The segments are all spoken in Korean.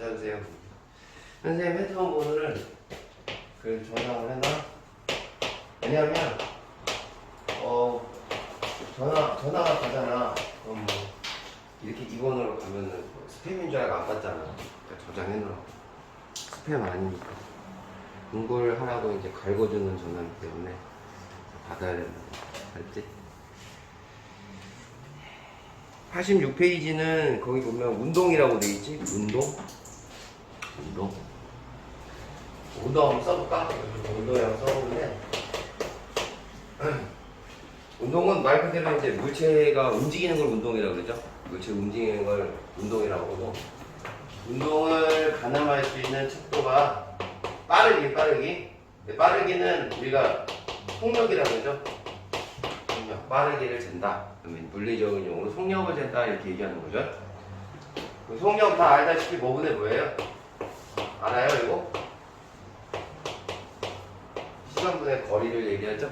안녕하세요. 선생님 핸드폰 번호를 저장을 해놔. 왜냐면 전화가 가잖아. 그럼 뭐 이렇게 이 번호로 가면은 스팸인 줄 알고 안 받잖아. 그러니까 저장해놓으라고. 스팸 아니니까. 공부를 하라고 이제 갈궈주는 전화이기 때문에 받아야 된다고. 알지? 86페이지는 거기 보면 운동이라고 돼 있지? 운동 한번 써볼까? 운동이라고 써보는데 운동은 말 그대로 이제 물체가 움직이는 걸 운동이라고 그러죠? 물체 움직이는 걸 운동이라고 하고, 운동을 가늠할 수 있는 척도가 빠르기. 빠르기는 우리가 속력이라고 그러죠? 속력, 빠르기를 잰다. 그러면 물리적인 용어로 속력을 잰다 이렇게 얘기하는 거죠. 그 속력 다 알다시피 뭐분의 뭐예요? 알아요 이거? 시간분의 거리를 얘기하죠?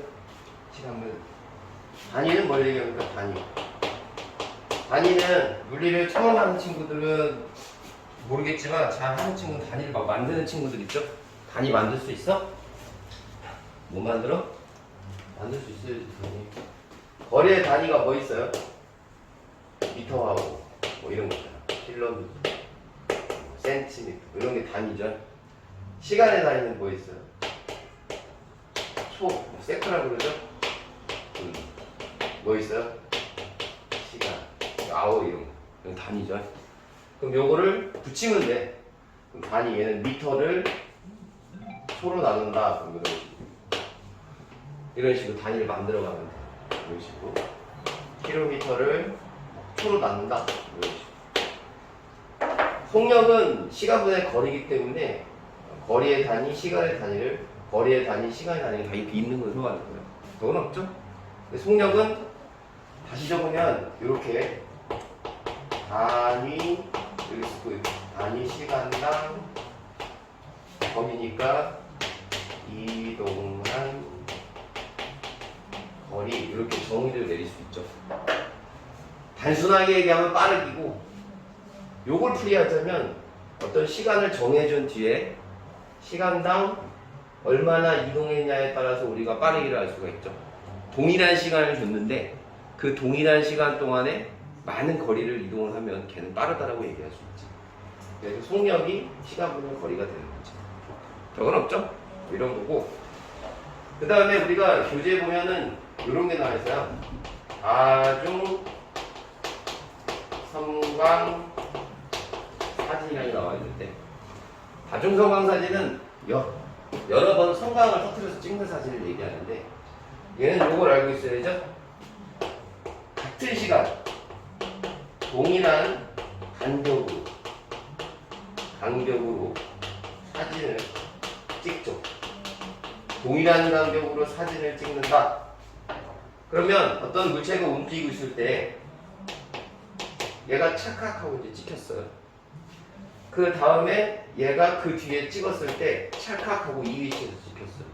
시간분. 단위는 뭘 얘기합니까? 단위는 물리를 처음 하는 친구들은 모르겠지만 잘 하는 친구는 단위를 막 만드는 친구들 있죠? 단위 만들 수 있어? 못 만들어? 만들 수 있어야지 단위. 거리의 단위가 뭐 있어요? 미터하고 뭐 이런 거 있잖아. 킬로미터, 센티미터 이런 게 단위죠. 시간의 단위는 뭐 있어요? 세크라고 그러죠? 뭐 있어요? 시간, 아워 이런 거. 이건 단위죠. 그럼 요거를 붙이면 돼. 그럼 단위, 얘는 미터를 초로 나눈다. 그럼 이런 식으로 단위를 만들어 가면 돼. 이런 식으로. 킬로미터를 초로 나눈다. 이런 식으로. 속력은 시간분의 거리이기 때문에 거리의 단위, 시간의 단위를 거리의 단위, 시간의 단위가 다 이렇게 있는 걸 소화하는 거예요. 그건 없죠? 근데 속력은 다시 적으면 이렇게 단위 여기 쓰고 있고 단위 시간당 거리니까 이동한 거리 이렇게 정의를 내릴 수 있죠. 단순하게 얘기하면 빠르기고, 요걸 풀이하자면 어떤 시간을 정해준 뒤에 시간당 얼마나 이동했냐에 따라서 우리가 빠르기를 알 수가 있죠. 동일한 시간을 줬는데 그 동일한 시간 동안에 많은 거리를 이동을 하면 걔는 빠르다라고 얘기할 수 있지. 그래서 속력이 시간분의 거리가 되는 거지. 저건 없죠? 이런 거고, 그 다음에 우리가 교재에 보면은 이런 게 나와 있어요. 다중 성광 사진이라고 나와 있는데, 다중 성광 사진은 여러 번 성광을 터뜨려서 찍는 사진을 얘기하는데, 얘는 요걸 알고 있어야죠. 같은 시간 동일한 간격으로 사진을 찍죠. 동일한 간격으로 사진을 찍는다. 그러면 어떤 물체가 움직이고 있을 때 얘가 찰칵하고 이제 찍혔어요. 그 다음에 얘가 그 뒤에 찍었을 때 찰칵하고 이 위치에서 찍혔어요.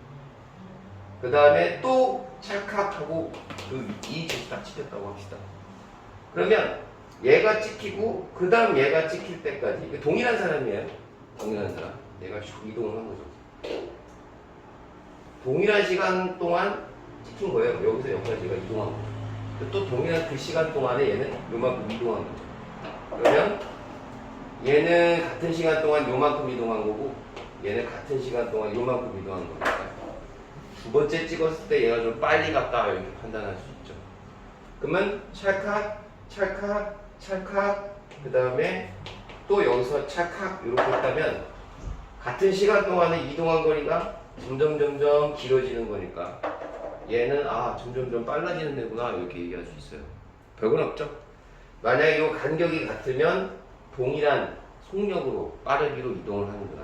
그 다음에 또 찰칵하고 이 위치에서 딱 찍혔다고 합시다. 그러면 얘가 찍히고 그 다음 얘가 찍힐 때까지 동일한 사람이에요. 동일한 사람. 얘가 쭉 이동을 한 거죠. 동일한 시간 동안 찍힌 거예요. 여기서 여기까지 얘가 이동한 거죠. 또 동일한 그 시간 동안에 얘는 요만큼 이동한 거죠. 그러면 얘는 같은 시간 동안 요만큼 이동한 거고, 얘는 같은 시간 동안 요만큼 이동한 거니까 두 번째 찍었을 때 얘가 좀 빨리 갔다 이렇게 판단할 수 있죠. 그러면 찰칵 그 다음에 또 여기서 찰칵 이렇게 했다면 같은 시간 동안에 이동한 거리가 점점 길어지는 거니까 얘는 점점 빨라지는 데구나 이렇게 얘기할 수 있어요. 별건 없죠. 만약에 이 간격이 같으면 동일한 속력으로 빠르기로 이동을 하는구나.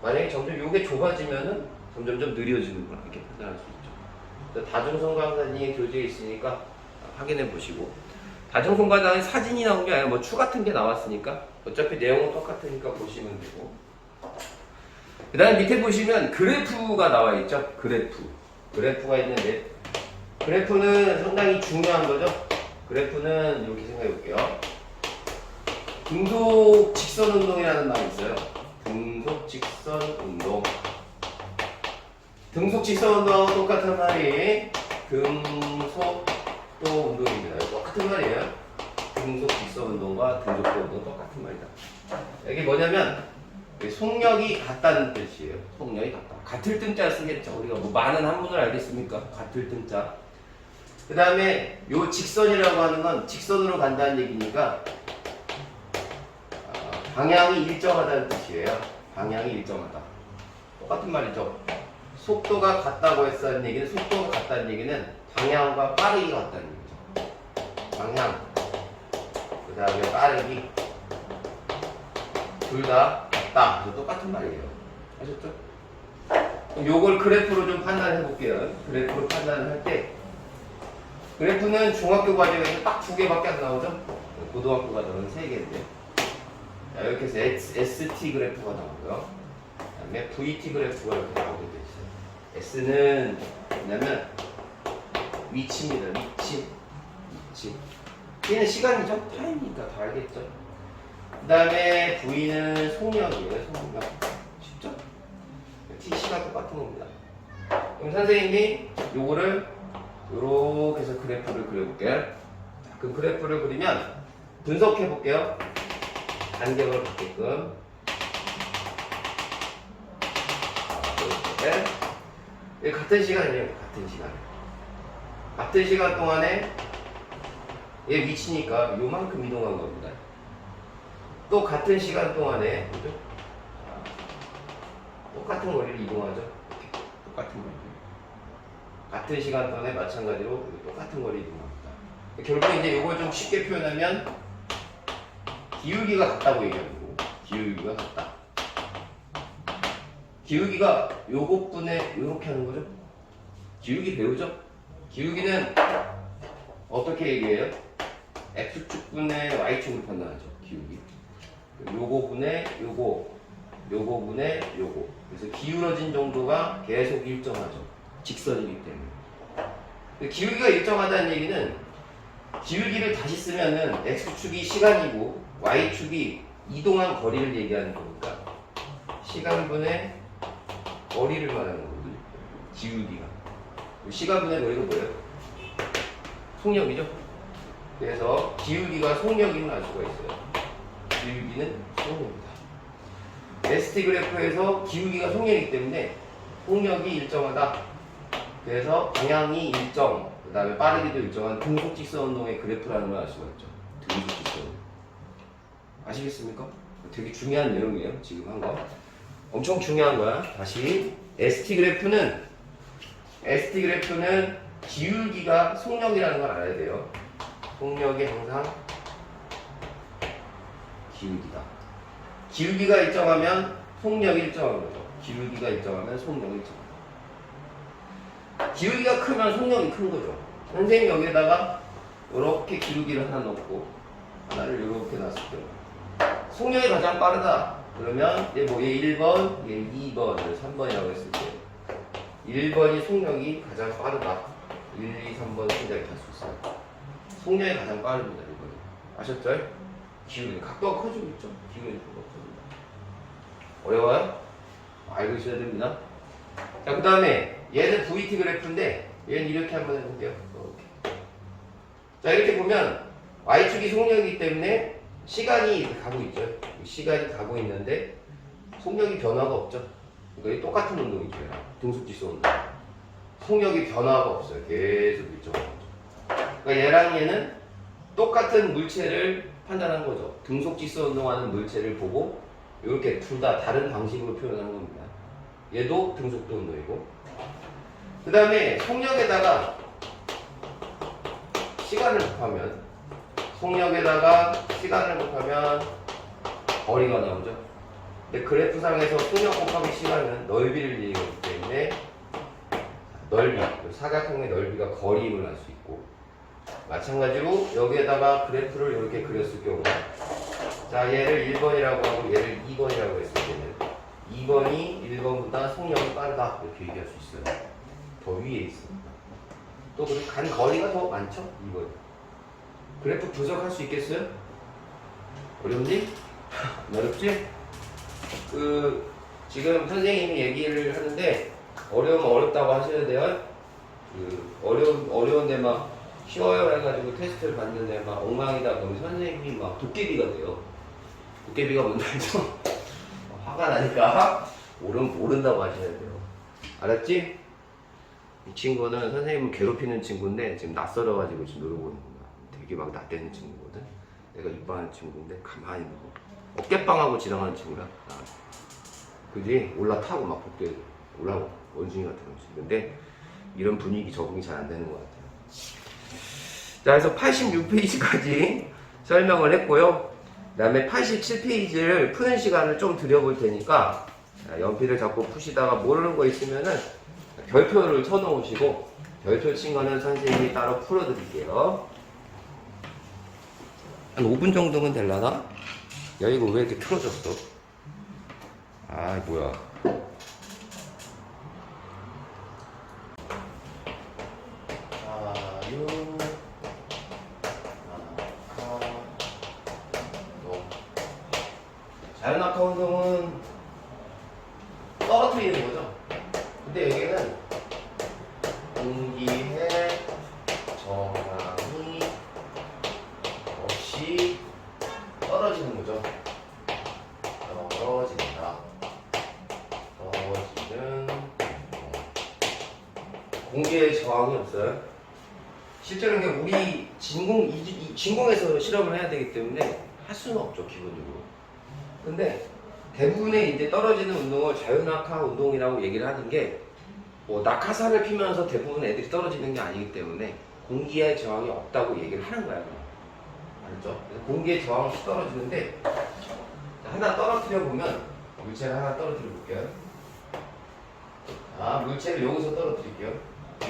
만약에 점점 이게 좁아지면은 점점 느려지는구나 이렇게 판단할 수 있죠. 다중성광사진이 교재에 있으니까 확인해 보시고, 다중성광사진 사진이 나온 게 아니라 뭐 추 같은 게 나왔으니까 어차피 내용은 똑같으니까 보시면 되고, 그 다음에 밑에 보시면 그래프가 나와 있죠. 그래프가 있는데, 그래프는 상당히 중요한 거죠. 그래프는 이렇게 생각해 볼게요. 등속 직선 운동이라는 말이 있어요. 등속 직선 운동하고 똑같은 말이 등속 또 운동입니다. 똑같은 말이에요. 등속 직선 운동과 등속도 운동 똑같은 말이다. 이게 뭐냐면 속력이 같다는 뜻이에요. 속력이 같다. 같을 등자 쓰겠죠. 우리가 뭐 많은 한문을 알겠습니까? 같을 등자. 그 다음에 요 직선이라고 하는 건 직선으로 간다는 얘기니까 방향이 일정하다는 뜻이에요. 방향이 일정하다. 똑같은 말이죠. 속도가 같다고 했다는 얘기는 속도가 같다는 얘기는 방향과 빠르기가 같다는 얘기죠. 방향, 그 다음에 빠르기 둘 다 같다. 그래서 똑같은 말이에요. 아셨죠? 그럼 요걸 그래프로 좀 판단해 볼게요. 그래프로 판단을 할 때 그래프는 중학교 과정에서 딱 2개밖에 안 나오죠? 고등학교 과정은 3개인데 자, 이렇게 해서 ST 그래프가 나오고요. 그 다음에 VT 그래프가 이렇게 나오게 돼 있어요. S는 뭐냐면 위치입니다. 위치. T는 시간이죠? 타임이니까 다 알겠죠? 그 다음에 V는 속력이에요. 속력. 쉽죠? T 시간 똑같은 겁니다. 그럼 선생님이 요거를 요렇게 해서 그래프를 그려볼게요. 그 그래프를 그리면 분석해 볼게요. 간격을 갖게끔. 이렇게. 같은 시간이에요. 같은 시간. 같은 시간 동안에 얘 위치니까 요만큼 이동한 겁니다. 또 같은 시간 동안에 그죠? 똑같은 거리를 이동하죠. 이렇게. 똑같은 거리. 같은 시간 동안에 마찬가지로 똑같은 거리 이동합니다. 결국 이제 요걸 좀 쉽게 표현하면 기울기가 같다고 얘기하는 거고, 기울기가 같다. 기울기가 요것분에 요렇게 하는 거죠. 기울기 배우죠? 기울기는 어떻게 얘기해요? x축분의 y축으로 판단하죠. 기울기. 요거분의 요거, 요거분의 요거. 그래서 기울어진 정도가 계속 일정하죠. 직선이기 때문에. 기울기가 일정하다는 얘기는 기울기를 다시 쓰면은 x축이 시간이고 y축이 이동한 거리를 얘기하는 거니까 시간분의 거리를 말하는 거거든요. 기울기가. 시간분의 거리가 뭐예요? 속력이죠. 그래서 기울기가 속력임을 알 수가 있어요. 기울기는 속력입니다. ST 그래프에서 기울기가 속력이기 때문에 속력이 일정하다. 그래서 방향이 일정, 그 다음에 빠르기도 일정한 등속직선 운동의 그래프라는 걸 알 수가 있죠. 등속직선. 아시겠습니까? 되게 중요한 내용이에요. 지금 한 거. 엄청 중요한 거야. 다시 ST 그래프는 기울기가 속력이라는 걸 알아야 돼요. 속력이 항상 기울기다. 기울기가 일정하면 속력이 일정한 거죠. 기울기가 일정하면 속력이 일정하다. 기울기가 크면 속력이 큰 거죠. 선생님이 여기에다가 이렇게 기울기를 하나 넣고 하나를 이렇게 놨을 때 속력이 가장 빠르다. 그러면 얘 1번, 얘 2번, 3번이라고 했을 때 1번이 속력이 가장 빠르다. 1, 2, 3번 순자리 탈 수 있어요. 속력이 가장 빠릅니다. 1번이. 아셨죠? 기울기 각도가 커지고 있죠. 기울기 각도가 커집니다. 어려워요? 알고 있어야 됩니다. 자, 그 다음에 얘는 VT 그래프인데 얘는 이렇게 한번 해볼게요. 이렇게. 자, 이렇게 보면 Y축이 속력이기 때문에 시간이 이렇게 가고 있죠. 시간이 가고 있는데 속력이 변화가 없죠. 그러니까 똑같은 운동이죠. 등속지수 운동. 속력이 변화가 없어요. 계속 일정한 거죠. 그러니까 얘랑 얘는 똑같은 물체를 판단한 거죠. 등속지수 운동하는 물체를 보고 이렇게 둘 다 다른 방식으로 표현하는 겁니다. 얘도 등속도 운동이고. 그 다음에 속력에다가 시간을 곱하면 거리가 나오죠. 근데 그래프상에서 속력 곱하기 시간은 넓이를 얘기하기 때문에 넓이, 사각형의 넓이가 거리임을 알 수 있고, 마찬가지로 여기에다가 그래프를 이렇게 그렸을 경우, 자, 얘를 1번이라고 하고 얘를 2번이라고 했을 때는 2번이 1번보다 속력이 빠르다 이렇게 얘기할 수 있어요. 더 위에 있습니다. 또 간 거리가 더 많죠? 2번. 그래프 분석할 수 있겠어요? 어렵니? 어렵지? 지금 선생님이 얘기를 하는데 어려우면 어렵다고 하셔야 돼요. 어려운데 막 쉬워요 해가지고 테스트를 봤는데 막 엉망이다 그러면 선생님이 막 도깨비가 돼요. 도깨비가 뭔지 알죠? 화가 나니까 모른다고 하셔야 돼요. 알았지? 이 친구는 선생님을 괴롭히는 친구인데 지금 낯설어가지고 지금 노려보는 거야. 되게 막 낯대는 친구거든. 내가 이뻐하는 친구인데 가만히 보고 어깨빵하고 지나가는 친구야. 그지? 올라타고 막 복도에 올라오고 원숭이 같은 거지. 근데 이런 분위기 적응이 잘 안 되는 것 같아요. 자, 그래서 86페이지까지 설명을 했고요. 그 다음에 87페이지를 푸는 시간을 좀 드려볼 테니까 연필을 잡고 푸시다가 모르는 거 있으면은 별표를 쳐놓으시고 별표 친 거는 선생님이 따로 풀어드릴게요. 한 5분 정도면 되려나? 야, 이거 왜 이렇게 틀어졌어? 아, 뭐야. 자연학화 운동은 떨어뜨리는 거죠. 근데 여기는 공기의 저항이 없이 떨어지는 거죠. 떨어진다. 떨어지는 공기의 저항이 없어요. 실제로 우리 진공에서 실험을 해야 되기 때문에 할 수는 없죠, 기본적으로. 근데 대부분의 이제 떨어지는 운동을 자유낙하 운동이라고 얘기를 하는 게 뭐 낙하산을 피면서 대부분 애들이 떨어지는 게 아니기 때문에 공기의 저항이 없다고 얘기를 하는 거야. 알죠? 공기의 저항 없이 떨어지는데 하나 떨어뜨려 보면 물체를 하나 떨어뜨려 볼게요. 물체를 여기서 떨어뜨릴게요.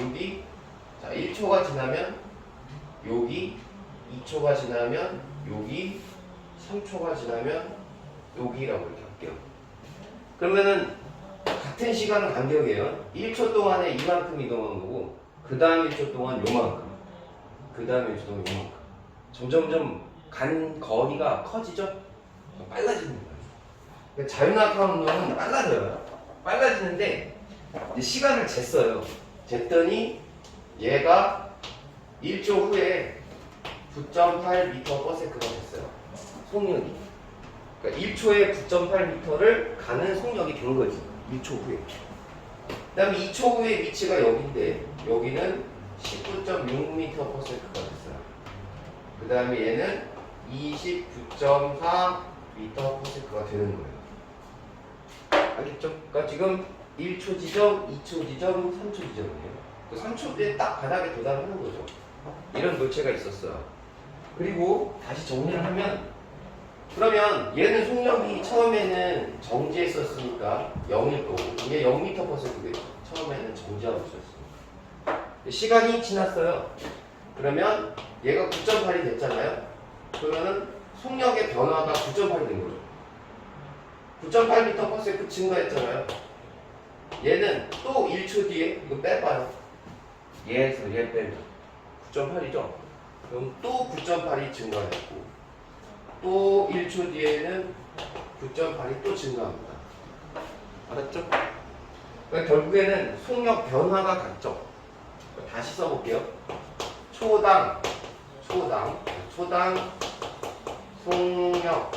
여기 자 1초가 지나면 여기 2초가 지나면 여기 3초가 지나면 여기라고 이렇게 할게요. 그러면은 같은 시간 간격이에요. 1초 동안에 이만큼 이동한 거고 그 다음 1초 동안 요만큼 그 다음 1초 동안 요만큼 점점점 간 거리가 커지죠? 빨라지는 거예요. 그러니까 자유낙하 운동은 빨라져요. 빨라지는데 이제 시간을 쟀어요. 쟀더니 얘가 1초 후에 9.8m/s가 됐어요. 속력이. 그러니까 1초에 9.8m를 가는 속력이 된 거지. 1초 후에. 그 다음에 2초 후에 위치가 여기인데 여기는 19.6m/s가 됐어요. 그 다음에 얘는 29.4m/s가 되는 거예요. 알겠죠? 그러니까 지금 1초 지점, 2초 지점, 3초 지점이에요. 그 3초에 딱 바닥에 도달하는 거죠. 이런 물체가 있었어요. 그리고 다시 정리를 하면 그러면 얘는 속력이 처음에는 정지했었으니까 0일 거고 이게 0m/s겠죠. 처음에는 정지하고 있었으니까. 시간이 지났어요. 그러면 얘가 9.8이 됐잖아요. 그러면은 속력의 변화가 9.8이 된 거죠. 9.8m/s 증가했잖아요. 얘는 또 1초 뒤에 이거 빼봐요. 얘에서 얘 빼면 9.8이죠. 그럼 또 9.8이 증가했고 또 1초 뒤에는 9.8이 또 증가합니다. 알았죠? 그러니까 결국에는 속력 변화가 같죠. 다시 써볼게요. 초당 속력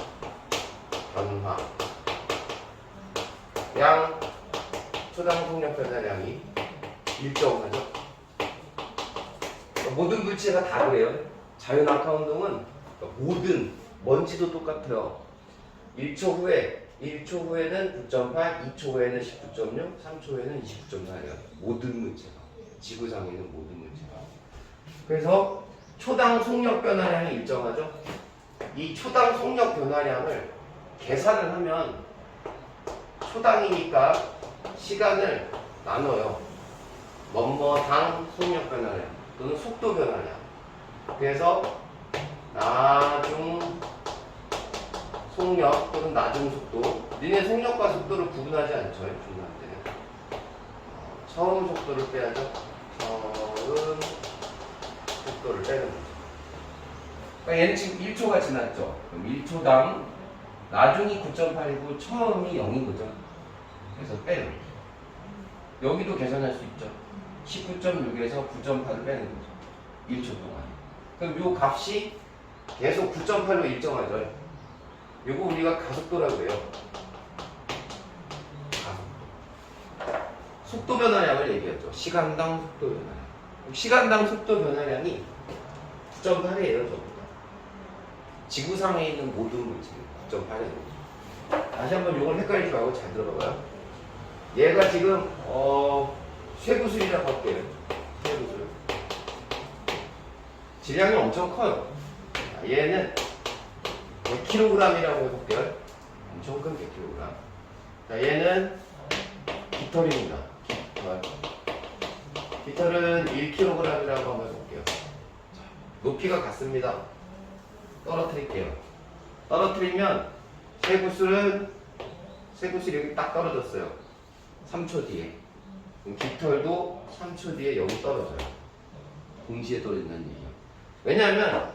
변화 양 초당 속력 변화량이 일정하죠. 모든 물체가 다 그래요. 자유낙하 운동은 모든 먼지도 똑같아요. 1초 후에는 9.8, 2초 후에는 19.6, 3초 후에는 29.4예요. 모든 물체가. 지구상에 있는 모든 물체가. 그래서 초당 속력 변화량이 일정하죠. 이 초당 속력 변화량을 계산을 하면 초당이니까 시간을 나눠요. 뭐뭐당 속력 변화량 또는 속도 변화량. 그래서 나중 속력 또는 나중 속도. 니네 속력과 속도를 구분하지 않죠. 중요한 때는. 처음 속도를 빼야죠. 처음 속도를 빼는 거죠. 그러니까 얘는 지금 1초가 지났죠. 그럼 1초당 나중이 9.8이고 처음이 0인 거죠. 그래서 빼요. 여기도 계산할 수 있죠. 19.6에서 9.8을 빼는 거죠. 1초 동안. 그럼 요 값이 계속 9.8로 일정하죠. 요거 우리가 가속도라고 해요. 가속도. 속도 변화량을 얘기했죠. 시간당 속도 변화량. 시간당 속도 변화량이 9.8이에요. 저보다. 지구상에 있는 모든 물질 9.8이에요. 다시 한번 요걸 헷갈리지 말고 잘 들어봐봐요. 얘가 지금 쇠구슬이라고 할게요. 쇠구슬. 질량이 엄청 커요. 얘는 100kg이라고 해볼게요. 엄청 큰 100kg. 자, 얘는 깃털입니다. 깃털. 깃털은 1kg이라고 한번 해볼게요. 자, 높이가 같습니다. 떨어뜨릴게요. 떨어뜨리면 쇠구슬이 여기 딱 떨어졌어요. 3초 뒤에. 깃털도 3초 뒤에 여기 떨어져요. 동시에 떨어진다는 얘기예요. 왜냐하면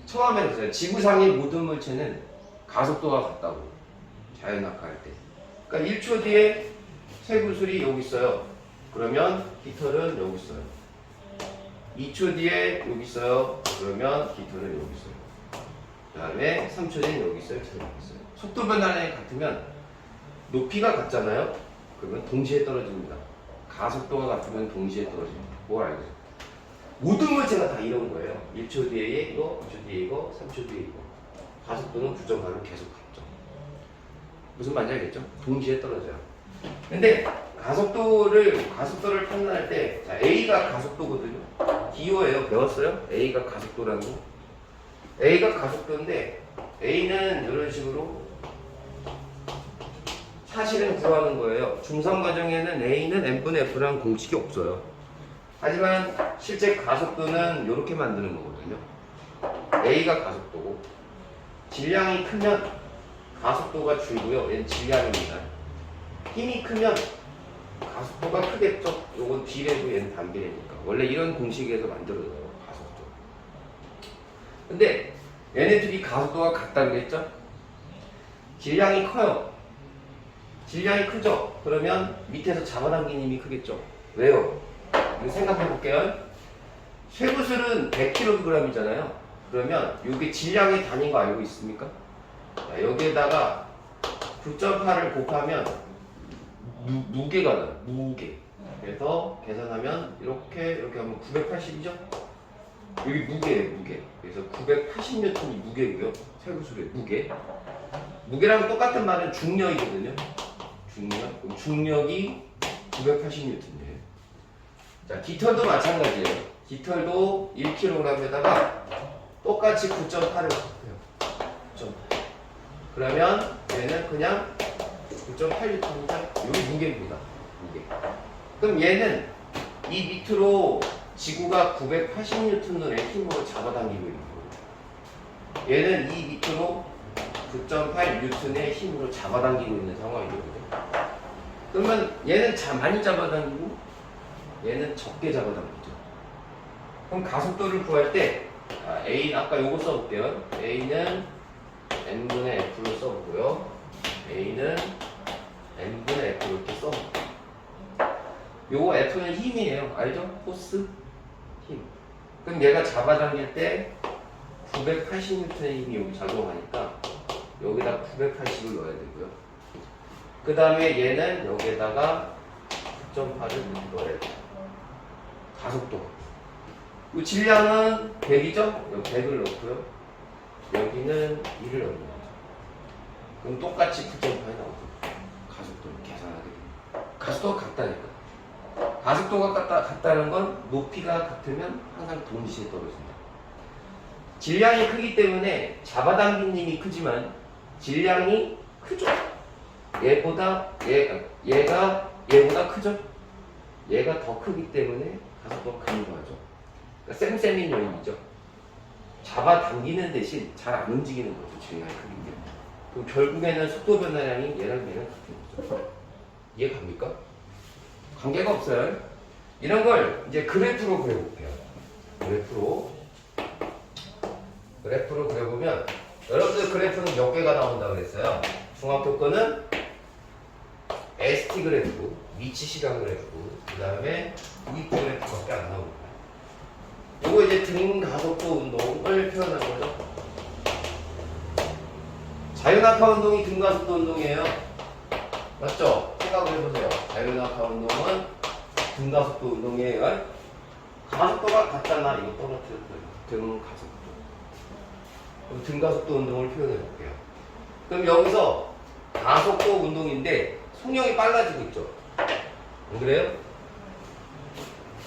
처음에 그랬어요. 지구상의 모든 물체는 가속도가 같다고. 자연낙하할 때. 그러니까 1초 뒤에 쇠구슬이 여기 있어요. 그러면 깃털은 여기 있어요. 2초 뒤에 여기 있어요. 그러면 깃털은 여기 있어요. 그 다음에 3초 뒤에 여기 있어요. 깃털은 여기 있어요. 속도 변화량이 같으면 높이가 같잖아요. 그러면 동시에 떨어집니다. 가속도가 같으면 동시에 떨어집니다. 뭘 알겠어요? 모든 물체가 다 이런 거예요. 1초 뒤에 이거, 2초 뒤에 이거, 3초 뒤에 이거. 가속도는 9.8로 계속 같죠. 무슨 말인지 알겠죠? 동시에 떨어져요. 근데 가속도를 판단할 때, 자, A가 가속도거든요. DO예요. 배웠어요? A가 가속도라는 거. A가 가속도인데, A는 이런 식으로 사실은 구하는 거예요. 중상 과정에는 A는 n분의 F라는 공식이 없어요. 하지만 실제 가속도는 이렇게 만드는 거거든요. A가 가속도고 질량이 크면 가속도가 줄고요. 얘는 질량입니다. 힘이 크면 가속도가 크겠죠. 요건 비례고 얘는 반비례니까. 원래 이런 공식에서 만들어져요. 가속도. 근데 얘네들이 가속도가 같다고 했죠? 질량이 커요. 질량이 크죠? 그러면 밑에서 잡아당긴 힘이 크겠죠? 왜요? 생각해 볼게요. 쇠구슬은 100kg이잖아요. 그러면 여기 질량의 단위인 거 알고 있습니까? 자, 여기에다가 9.8을 곱하면 무게가 나요. 무게. 그래서 계산하면 이렇게 하면 980이죠? 여기 무게예요. 무게. 그래서 980N이 무게고요. 쇠구슬의 무게. 무게랑 똑같은 말은 중력이거든요. 중력. 그럼 중력이 980N이에요. 자, 깃털도 마찬가지예요. 깃털도 1kg에다가 똑같이 9.8을 곱해요. 9.8. 그러면 얘는 그냥 9.8N입니다. 여기 무게입니다. 무게. 그럼 얘는 이 밑으로 지구가 980N의 힘으로 잡아당기고 있는 거예요. 얘는 이 밑으로 9.8N의 힘으로 잡아당기고 있는 상황이거든요. 그러면 얘는 많이 잡아당기고 얘는 적게 잡아당기죠. 그럼 가속도를 구할 때 A, 아까 요거 써볼게요. A는 n분의 F로 써보고요. A는 n분의 F로 이렇게 써볼게요. 요거 F는 힘이에요. 알죠? 포스? 힘. 그럼 얘가 잡아당길 때 980N의 힘이 여기 작용하니까 여기다 980을 넣어야 되고요. 그 다음에 얘는 여기에다가 9.8을 넣어야 돼요. 가속도. 이 질량은 100이죠? 여기 100을 넣고요. 여기는 2를 넣는 거죠. 그럼 똑같이 9.8이 나오죠. 가속도를 계산하게 됩니다. 가속도가 같다니까. 가속도가 같다는 건 높이가 같으면 항상 동시에 떨어진다. 질량이 크기 때문에 잡아당긴 힘이 크지만 질량이 크죠. 얘보다 크죠. 얘가 더 크기 때문에 가속도가 강조하죠. 그러니까 쌤쌤인 요인이죠. 잡아당기는 대신 잘 안 움직이는 거죠. 질량이 크기 때문에. 그럼 결국에는 속도 변화량이 얘랑 같은 거죠. 이해 갑니까? 관계가 없어요. 이런 걸 이제 그래프로 그려볼게요. 그래프로 그려보면 여러분들 그래프는 몇 개가 나온다고 그랬어요? 중학교 거는 ST 그래프, 미치 시간 그래프, 그 다음에 VT 그래프밖에 안 나옵니다. 요거 이제 등 가속도 운동을 표현한 거죠. 자유낙하 운동이 등 가속도 운동이에요. 맞죠? 생각을 해보세요. 자유낙하 운동은 등 가속도 운동이에요. 가속도가 같잖아. 이거 떨어뜨릴 거예요. 등 가속도. 그럼 등 가속도 운동을 표현해 볼게요. 그럼 여기서 가속도 운동인데 속력이 빨라지고 있죠. 안 그래요?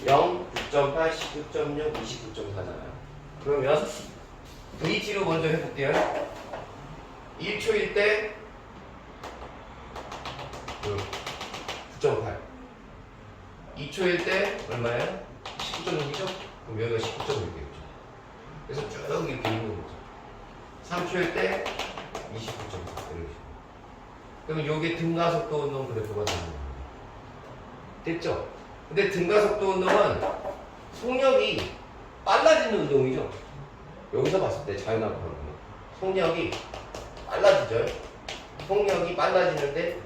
0, 9.8, 19.6, 29.4잖아요. 그러면 VT로 먼저 해볼게요. 1초일 때 9.8. 2초일 때 얼마예요? 19.6이죠? 그럼 여기가 19.6이겠죠. 그래서 쭉 이렇게 있는 거죠. 3초일 때 29.4. 그러면 요게 등가속도 운동 그래프가 되는 거예요. 됐죠? 근데 등가속도 운동은 속력이 빨라지는 운동이죠. 여기서 봤을 때 자유낙하 운동 속력이 빨라지죠. 속력이 빨라지는데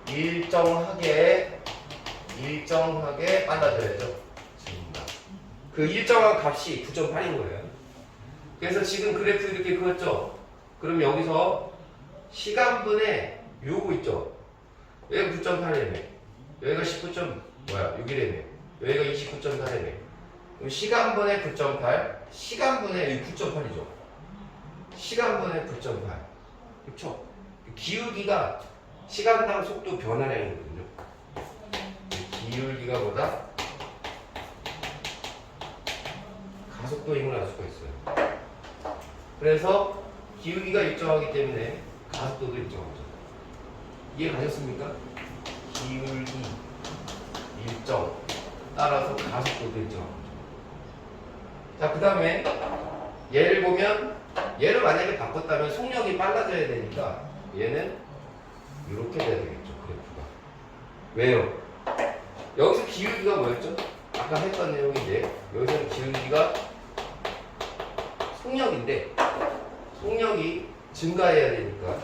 일정하게 빨라져야죠. 그 일정한 값이 9.8인 거예요. 그래서 지금 그래프 이렇게 그었죠. 그럼 여기서 시간분의 요거 있죠. 여기가 9.8이네. 여기가 19.6이래네. 여기가 29.4이네. 그럼 시간분의 9.8, 시간분의 9.8이죠. 시간분의 9.8. 그렇죠? 기울기가 시간당 속도 변화량이거든요. 기울기가 보다 가속도임을 알 수가 있어요. 그래서 기울기가 일정하기 때문에 가속도도 일정하죠. 이해 가셨습니까? 기울기 일정 따라서 가속도도 일정하죠. 자, 그 다음에 얘를 보면 얘를 만약에 바꿨다면 속력이 빨라져야 되니까 얘는 이렇게 돼야 되겠죠. 그래프가. 왜요? 여기서 기울기가 뭐였죠? 아까 했던 내용인데 여기서는 기울기가 속력인데 속력이 증가해야 되니까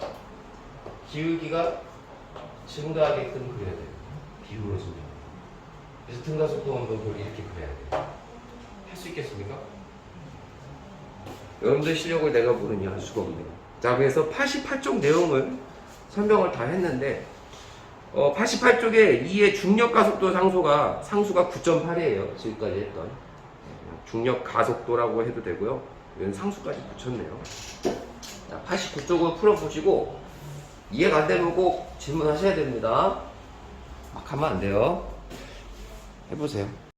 기울기가 증가하게끔 그려야 돼요. 기울어지면. 그래서 등가속도 운동을 이렇게 그려야 돼요. 할 수 있겠습니까? 여러분들 실력을 내가 모르니 알 수가 없네요. 자, 그래서 88쪽 내용을 설명을 다 했는데 88쪽에 2의 중력 가속도 상수가 9.8이에요. 지금까지 했던 중력 가속도라고 해도 되고요. 이건 상수까지 붙였네요. 자, 89쪽을 풀어보시고 이해가 안 되면 꼭 질문하셔야 됩니다. 막 하면 안 돼요. 해보세요.